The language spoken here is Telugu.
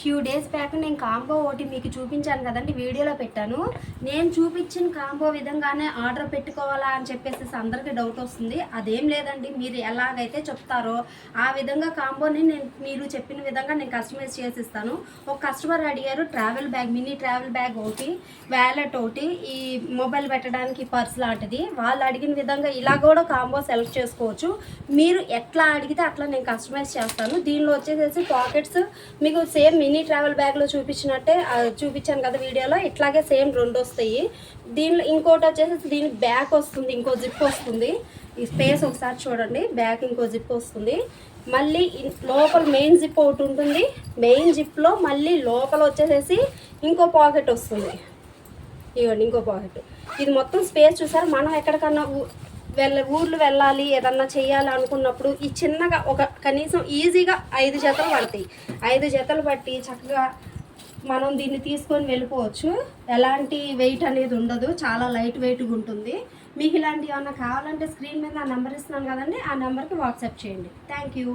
ఫ్యూ డేస్ బ్యాక్ నేను కాంబో ఒకటి మీకు చూపించాను కదండి, వీడియోలో పెట్టాను. నేను చూపించిన కాంబో విధంగానే ఆర్డర్ పెట్టుకోవాలా అని చెప్పేసి అందరికీ డౌట్ వస్తుంది. అదేం లేదండి, మీరు ఎలాగైతే చెప్తారో ఆ విధంగా కాంబోని మీరు చెప్పిన విధంగా నేను కస్టమైజ్ చేసి ఇస్తాను. ఒక కస్టమర్ అడిగారు travel bag, mini travel bag ఒకటి, వ్యాలెట్ ఒకటి, ఈ మొబైల్ పెట్టడానికి పర్స్ లాంటిది. వాళ్ళు అడిగిన విధంగా ఇలా కూడా కాంబో సెలెక్ట్ చేసుకోవచ్చు. మీరు ఎట్లా అడిగితే అట్లా నేను కస్టమైజ్ చేస్తాను. దీనిలో వచ్చేసేసి పాకెట్స్ మీకు సేమ్ మినీ ట్రావెల్ బ్యాగ్లో చూపించినట్టే చూపించాను కదా వీడియోలో, ఇట్లాగే సేమ్ 2 వస్తాయి. దీనిలో ఇంకోటి వచ్చేసి దీనికి బ్యాక్ వస్తుంది, ఇంకో జిప్ వస్తుంది. ఈ స్పేస్ ఒకసారి చూడండి, బ్యాక్ ఇంకో జిప్ వస్తుంది. మళ్ళీ లోపల మెయిన్ జిప్ ఒకటి ఉంటుంది. మెయిన్ జిప్లో మళ్ళీ లోపల వచ్చేసేసి ఇంకో పాకెట్ వస్తుంది. ఇవ్వండి ఇంకో పాకెట్. ఇది మొత్తం స్పేస్ చూసారు. మనం ఎక్కడికన్నా ఊర్లు వెళ్ళాలి, ఏదన్నా చేయాలి అనుకున్నప్పుడు ఈ చిన్నగా ఒక కనీసం ఈజీగా 5 జతలు పడతాయి. 5 జతలు పట్టి చక్కగా మనం దీన్ని తీసుకొని వెళ్ళిపోవచ్చు. ఎలాంటి వెయిట్ అనేది ఉండదు, చాలా లైట్ వెయిట్గా ఉంటుంది. మీకు ఇలాంటివి ఏమన్నా కావాలంటే స్క్రీన్ మీద నా నెంబర్ ఇస్తున్నాను కదండి, ఆ నెంబర్కి వాట్సాప్ చేయండి. Thank you.